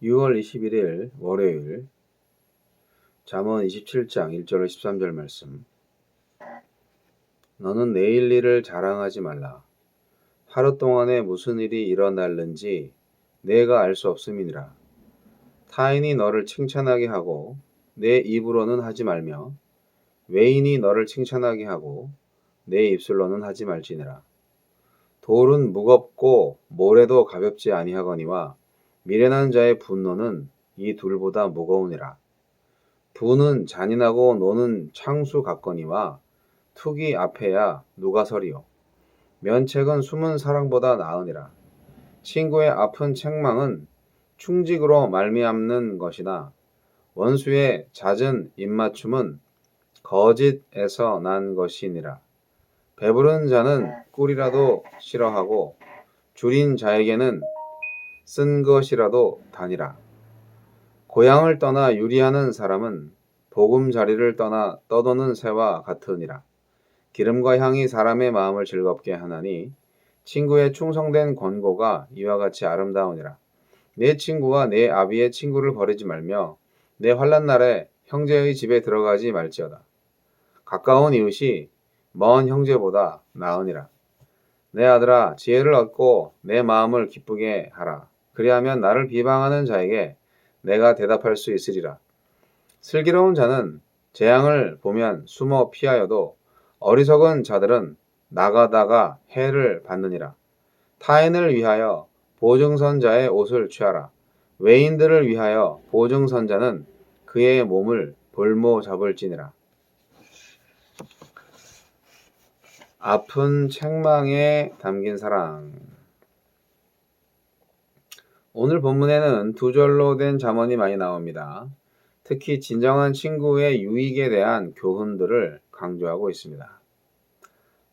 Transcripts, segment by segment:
6월 21일 월요일 잠언 27장 1절로 13절 말씀. 너는 내일 일을 자랑하지 말라. 하루 동안에 무슨 일이 일어날는지 내가 알 수 없음이니라. 타인이 너를 칭찬하게 하고 내 입으로는 하지 말며 외인이 너를 칭찬하게 하고 내 입술로는 하지 말지니라. 돌은 무겁고 모래도 가볍지 아니하거니와 미련한 자의 분노는 이 둘보다 무거우니라. 부는 잔인하고 노는 창수 같거니와 투기 앞에야 누가 서리요. 면책은 숨은 사랑보다 나으니라. 친구의 아픈 책망은 충직으로 말미암는 것이나 원수의 잦은 입맞춤은 거짓에서 난 것이니라. 배부른 자는 꿀이라도 싫어하고 줄인 자에게는 쓴 것이라도 다니라. 고향을 떠나 유리하는 사람은 보금자리를 떠나 떠도는 새와 같으니라. 기름과 향이 사람의 마음을 즐겁게 하나니 친구의 충성된 권고가 이와 같이 아름다우니라. 내 친구가 내 아비의 친구를 버리지 말며 내 환난 날에 형제의 집에 들어가지 말지어다. 가까운 이웃이 먼 형제보다 나으니라. 내 아들아, 지혜를 얻고 내 마음을 기쁘게 하라. 그리하면 나를 비방하는 자에게 내가 대답할 수 있으리라. 슬기로운 자는 재앙을 보면 숨어 피하여도 어리석은 자들은 나가다가 해를 받느니라. 타인을 위하여 보증선자의 옷을 취하라. 외인들을 위하여 보증선자는 그의 몸을 볼모 잡을지니라. 아픈 책망에 담긴 사랑. 오늘 본문에는 두 절로 된 잠언이 많이 나옵니다. 특히 진정한 친구의 유익에 대한 교훈들을 강조하고 있습니다.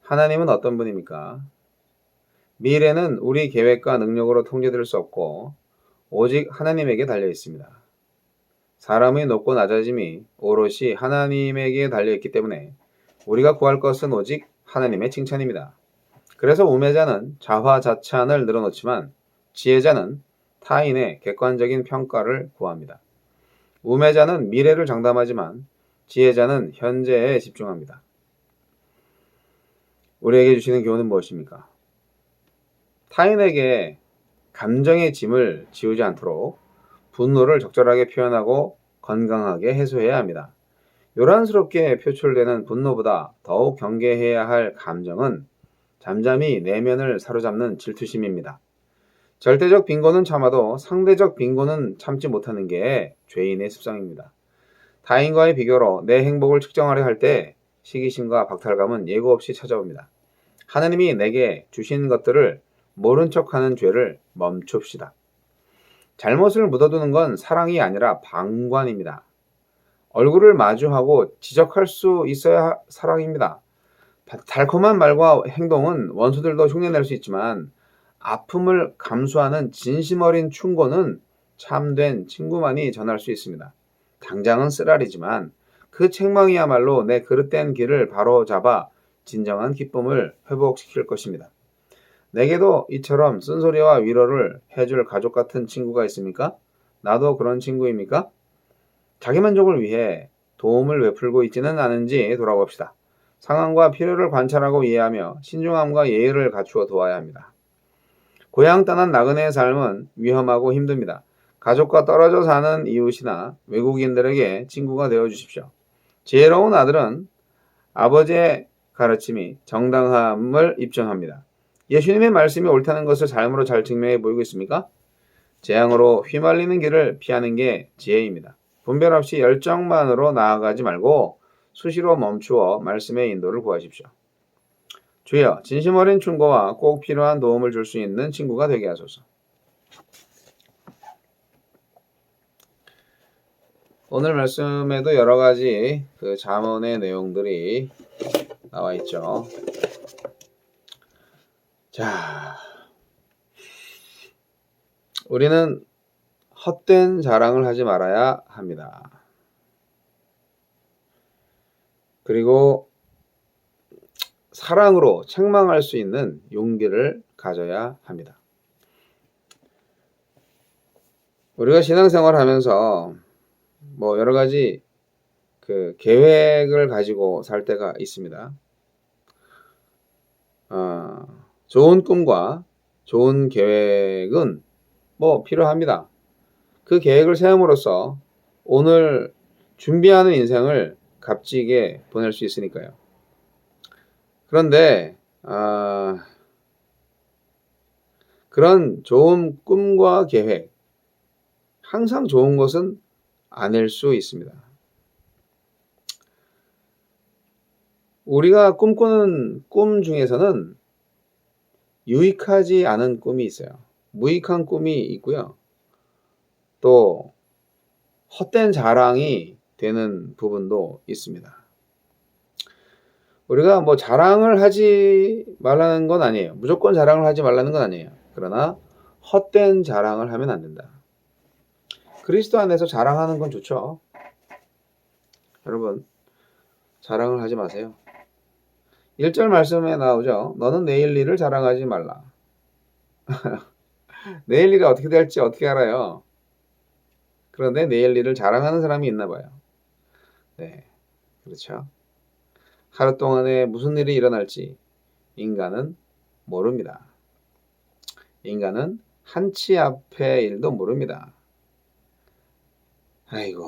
하나님은 어떤 분입니까? 미래는 우리 계획과 능력으로 통제될 수 없고 오직 하나님에게 달려 있습니다. 사람의 높고 낮아짐이 오롯이 하나님에게 달려있기 때문에 우리가 구할 것은 오직 하나님의 칭찬입니다. 그래서 우매자는 자화자찬을 늘어놓지만 지혜자는 타인의 객관적인 평가를 구합니다. 우매자는 미래를 장담하지만 지혜자는 현재에 집중합니다. 우리에게 주시는 교훈은 무엇입니까? 타인에게 감정의 짐을 지우지 않도록 분노를 적절하게 표현하고 건강하게 해소해야 합니다. 요란스럽게 표출되는 분노보다 더욱 경계해야 할 감정은 잠잠히 내면을 사로잡는 질투심입니다. 절대적 빈곤은 참아도 상대적 빈곤은 참지 못하는 게 죄인의 습성입니다. 타인과의 비교로 내 행복을 측정하려 할 때 시기심과 박탈감은 예고 없이 찾아옵니다. 하나님이 내게 주신 것들을 모른 척하는 죄를 멈춥시다. 잘못을 묻어두는 건 사랑이 아니라 방관입니다. 얼굴을 마주하고 지적할 수 있어야 사랑입니다. 달콤한 말과 행동은 원수들도 흉내낼 수 있지만 아픔을 감수하는 진심 어린 충고는 참된 친구만이 전할 수 있습니다. 당장은 쓰라리지만 그 책망이야말로 내 그릇된 길을 바로잡아 진정한 기쁨을 회복시킬 것입니다. 내게도 이처럼 쓴소리와 위로를 해줄 가족 같은 친구가 있습니까? 나도 그런 친구입니까? 자기만족을 위해 도움을 베풀고 있지는 않은지 돌아봅시다. 상황과 필요를 관찰하고 이해하며 신중함과 예의를 갖추어 도와야 합니다. 고향 떠난 나그네의 삶은 위험하고 힘듭니다. 가족과 떨어져 사는 이웃이나 외국인들에게 친구가 되어 주십시오. 지혜로운 아들은 아버지의 가르침이 정당함을 입증합니다. 예수님의 말씀이 옳다는 것을 삶으로 잘 증명해 보이고 있습니까? 재앙으로 휘말리는 길을 피하는 게 지혜입니다. 분별 없이 열정만으로 나아가지 말고 수시로 멈추어 말씀의 인도를 구하십시오. 주여, 진심 어린 충고와 꼭 필요한 도움을 줄 수 있는 친구가 되게 하소서. 오늘 말씀에도 여러 가지 잠언의 내용들이 나와 있죠. 자, 우리는 헛된 자랑을 하지 말아야 합니다. 그리고 사랑으로 책망할 수 있는 용기를 가져야 합니다. 우리가 신앙생활 하면서 뭐 여러 가지 그 계획을 가지고 살 때가 있습니다. 좋은 꿈과 좋은 계획은 뭐 필요합니다. 그 계획을 세움으로써 오늘 준비하는 인생을 값지게 보낼 수 있으니까요. 그런데 그런 좋은 꿈과 계획, 항상 좋은 것은 아닐 수 있습니다. 우리가 꿈꾸는 꿈 중에서는 유익하지 않은 꿈이 있어요. 무익한 꿈이 있고요. 또 헛된 자랑이 되는 부분도 있습니다. 우리가 뭐 자랑을 하지 말라는 건 아니에요. 무조건 자랑을 하지 말라는 건 아니에요. 그러나 헛된 자랑을 하면 안 된다. 그리스도 안에서 자랑하는 건 좋죠. 여러분, 자랑을 하지 마세요. 1절 말씀에 나오죠. 너는 내일 일을 자랑하지 말라. 내일 일이 어떻게 될지 어떻게 알아요? 그런데 내일 일을 자랑하는 사람이 있나 봐요. 네, 그렇죠. 하루 동안에 무슨 일이 일어날지 인간은 모릅니다. 인간은 한치 앞의 일도 모릅니다. 아이고.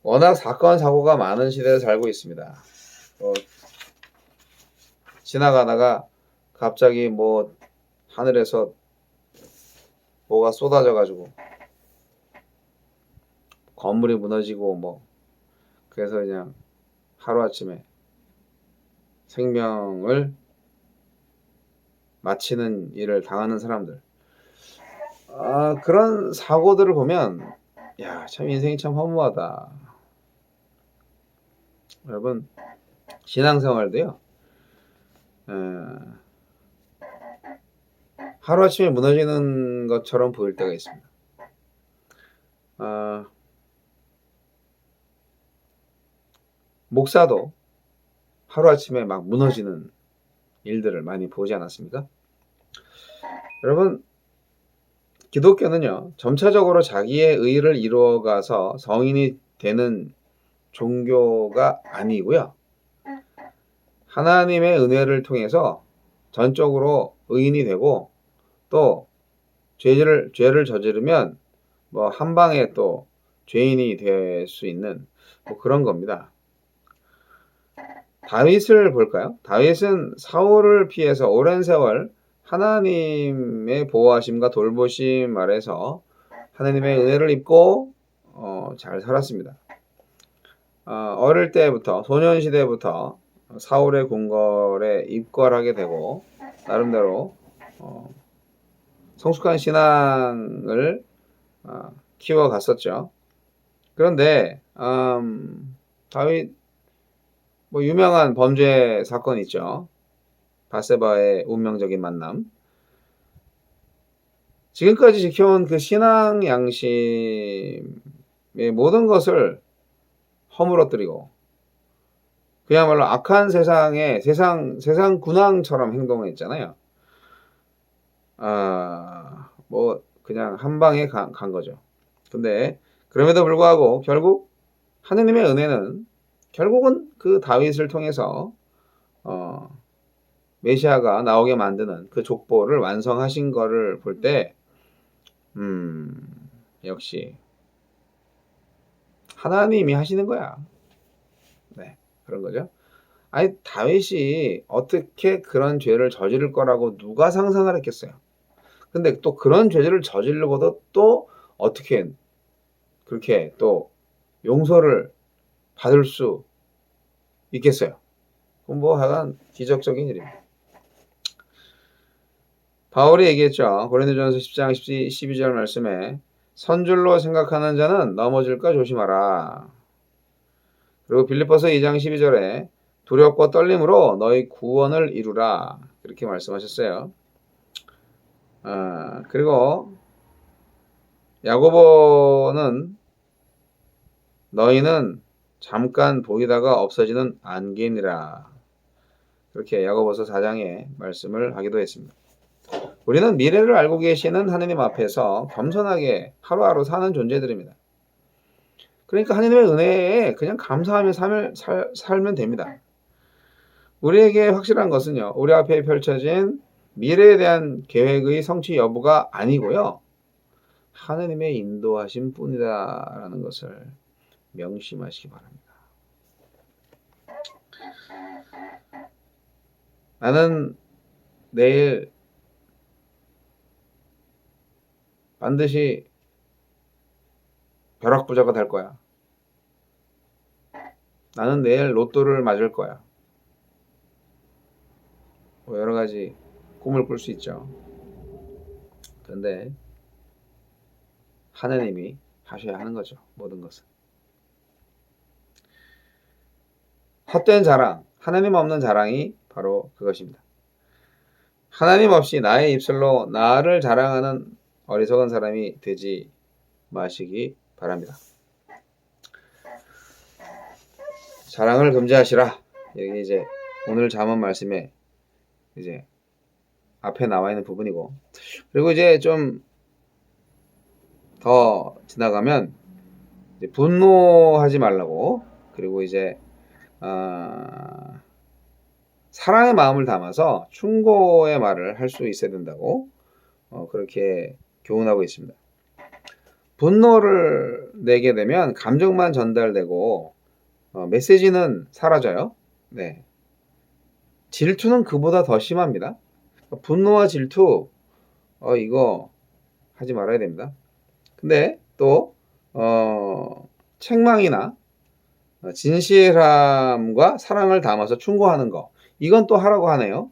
워낙 사건 사고가 많은 시대에 살고 있습니다. 지나가다가 갑자기 뭐 하늘에서 뭐가 쏟아져 가지고 건물이 무너지고 뭐 그래서 그냥 하루아침에 생명을 마치는 일을 당하는 사람들. 그런 사고들을 보면 야, 참 인생이 참 허무하다. 여러분, 신앙생활도요. 하루아침에 무너지는 것처럼 보일 때가 있습니다. 목사도 하루아침에 막 무너지는 일들을 많이 보지 않았습니까? 여러분, 기독교는요, 점차적으로 자기의 의를 이루어가서 성인이 되는 종교가 아니고요. 하나님의 은혜를 통해서 전적으로 의인이 되고 또 죄를 저지르면 뭐 한 방에 또 죄인이 될 수 있는 뭐 그런 겁니다. 다윗을 볼까요? 다윗은 사울을 피해서 오랜 세월 하나님의 보호하심과 돌보심 아래서 하나님의 은혜를 입고 잘 살았습니다. 어릴 때부터 소년 시대부터 사울의 궁궐에 입궐하게 되고 나름대로 성숙한 신앙을 키워갔었죠. 그런데 다윗 뭐 유명한 범죄 사건 있죠. 바세바의 운명적인 만남. 지금까지 지켜온 그 신앙 양심의 모든 것을 허물어뜨리고 그야말로 악한 세상에 세상 군왕처럼 행동했잖아요. 뭐 그냥 한 방에 간 거죠. 근데 그럼에도 불구하고 결국 하느님의 은혜는 결국은 그 다윗을 통해서 메시아가 나오게 만드는 그 족보를 완성하신 거를 볼 때 역시 하나님이 하시는 거야. 네, 그런 거죠. 아니, 다윗이 어떻게 그런 죄를 저지를 거라고 누가 상상을 했겠어요. 근데 또 그런 죄를 저지르고도 또 어떻게 그렇게 또 용서를 받을 수 있겠어요. 그럼 뭐 하여간 기적적인 일입니다. 바울이 얘기했죠. 고린도전서 10장 12절 말씀에 선줄로 생각하는 자는 넘어질까 조심하라. 그리고 빌립보서 2장 12절에 두렵고 떨림으로 너희 구원을 이루라. 그렇게 말씀하셨어요. 그리고 야고보는 너희는 잠깐 보이다가 없어지는 안개니라. 그렇게 야고보서 4장에 말씀을 하기도 했습니다. 우리는 미래를 알고 계시는 하느님 앞에서 겸손하게 하루하루 사는 존재들입니다. 그러니까 하느님의 은혜에 그냥 감사하며 살면 됩니다. 우리에게 확실한 것은요, 우리 앞에 펼쳐진 미래에 대한 계획의 성취 여부가 아니고요, 하느님의 인도하심 뿐이다라는 것을 명심하시기 바랍니다. 나는 내일 반드시 벼락부자가 될 거야. 나는 내일 로또를 맞을 거야. 뭐 여러 가지 꿈을 꿀 수 있죠. 그런데 하느님이 하셔야 하는 거죠. 모든 것은. 헛된 자랑, 하나님 없는 자랑이 바로 그것입니다. 하나님 없이 나의 입술로 나를 자랑하는 어리석은 사람이 되지 마시기 바랍니다. 자랑을 금지하시라. 여기 이제 오늘 잠언 말씀에 이제 앞에 나와 있는 부분이고, 그리고 이제 좀 더 지나가면 이제 분노하지 말라고, 그리고 이제 사랑의 마음을 담아서 충고의 말을 할 수 있어야 된다고 그렇게 교훈하고 있습니다. 분노를 내게 되면 감정만 전달되고 메시지는 사라져요. 네. 질투는 그보다 더 심합니다. 분노와 질투 이거 하지 말아야 됩니다. 근데 또 책망이나 진실함과 사랑을 담아서 충고하는 거, 이건 또 하라고 하네요.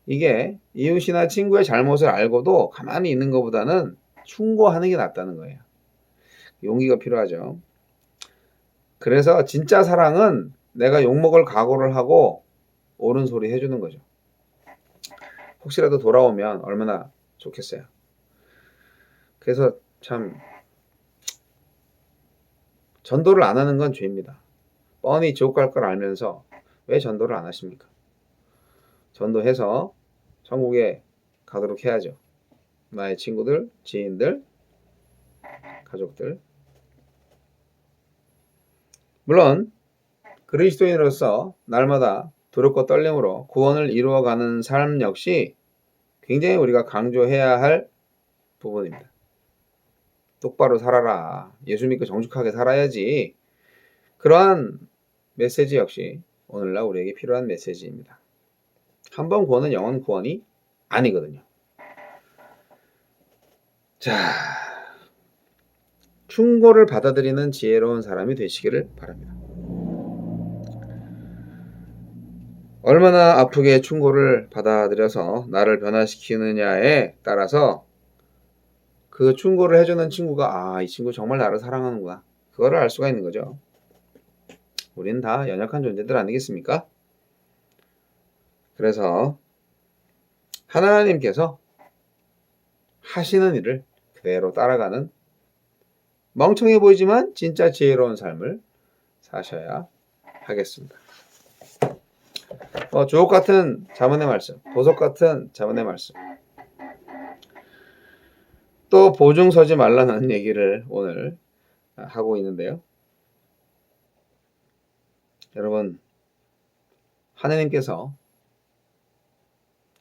이게 이웃이나 친구의 잘못을 알고도 가만히 있는 것보다는 충고하는 게 낫다는 거예요. 용기가 필요하죠. 그래서 진짜 사랑은 내가 욕먹을 각오를 하고 옳은 소리 해주는 거죠. 혹시라도 돌아오면 얼마나 좋겠어요. 그래서 참 전도를 안 하는 건 죄입니다. 뻔히 지옥 갈 걸 알면서 왜 전도를 안 하십니까? 전도해서 천국에 가도록 해야죠. 나의 친구들, 지인들, 가족들. 물론 그리스도인으로서 날마다 두렵고 떨림으로 구원을 이루어가는 삶 역시 굉장히 우리가 강조해야 할 부분입니다. 똑바로 살아라. 예수 믿고 정직하게 살아야지. 그러한 메시지 역시 오늘날 우리에게 필요한 메시지입니다. 한 번 구원은 영원 구원이 아니거든요. 자, 충고를 받아들이는 지혜로운 사람이 되시기를 바랍니다. 얼마나 아프게 충고를 받아들여서 나를 변화시키느냐에 따라서 그 충고를 해주는 친구가 이 친구 정말 나를 사랑하는구나, 그거를 알 수가 있는 거죠. 우리는 다 연약한 존재들 아니겠습니까? 그래서 하나님께서 하시는 일을 그대로 따라가는 멍청해 보이지만 진짜 지혜로운 삶을 사셔야 하겠습니다. 주옥 같은 잠언의 말씀, 보석 같은 잠언의 말씀, 또 보증 서지 말라는 얘기를 오늘 하고 있는데요. 여러분, 하나님께서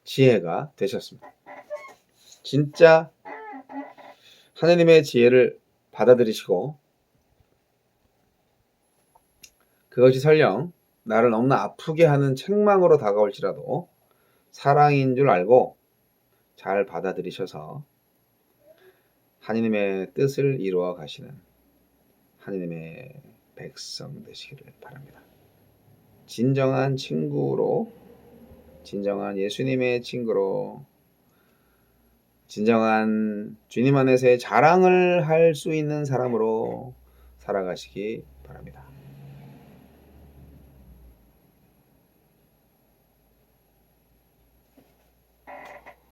지혜가 되셨습니다. 진짜 하나님의 지혜를 받아들이시고 그것이 설령 나를 너무나 아프게 하는 책망으로 다가올지라도 사랑인 줄 알고 잘 받아들이셔서 하나님의 뜻을 이루어 가시는 하나님의 백성 되시기를 바랍니다. 진정한 친구로, 진정한 예수님의 친구로, 진정한 주님 안에서의 자랑을 할 수 있는 사람으로 살아가시기 바랍니다.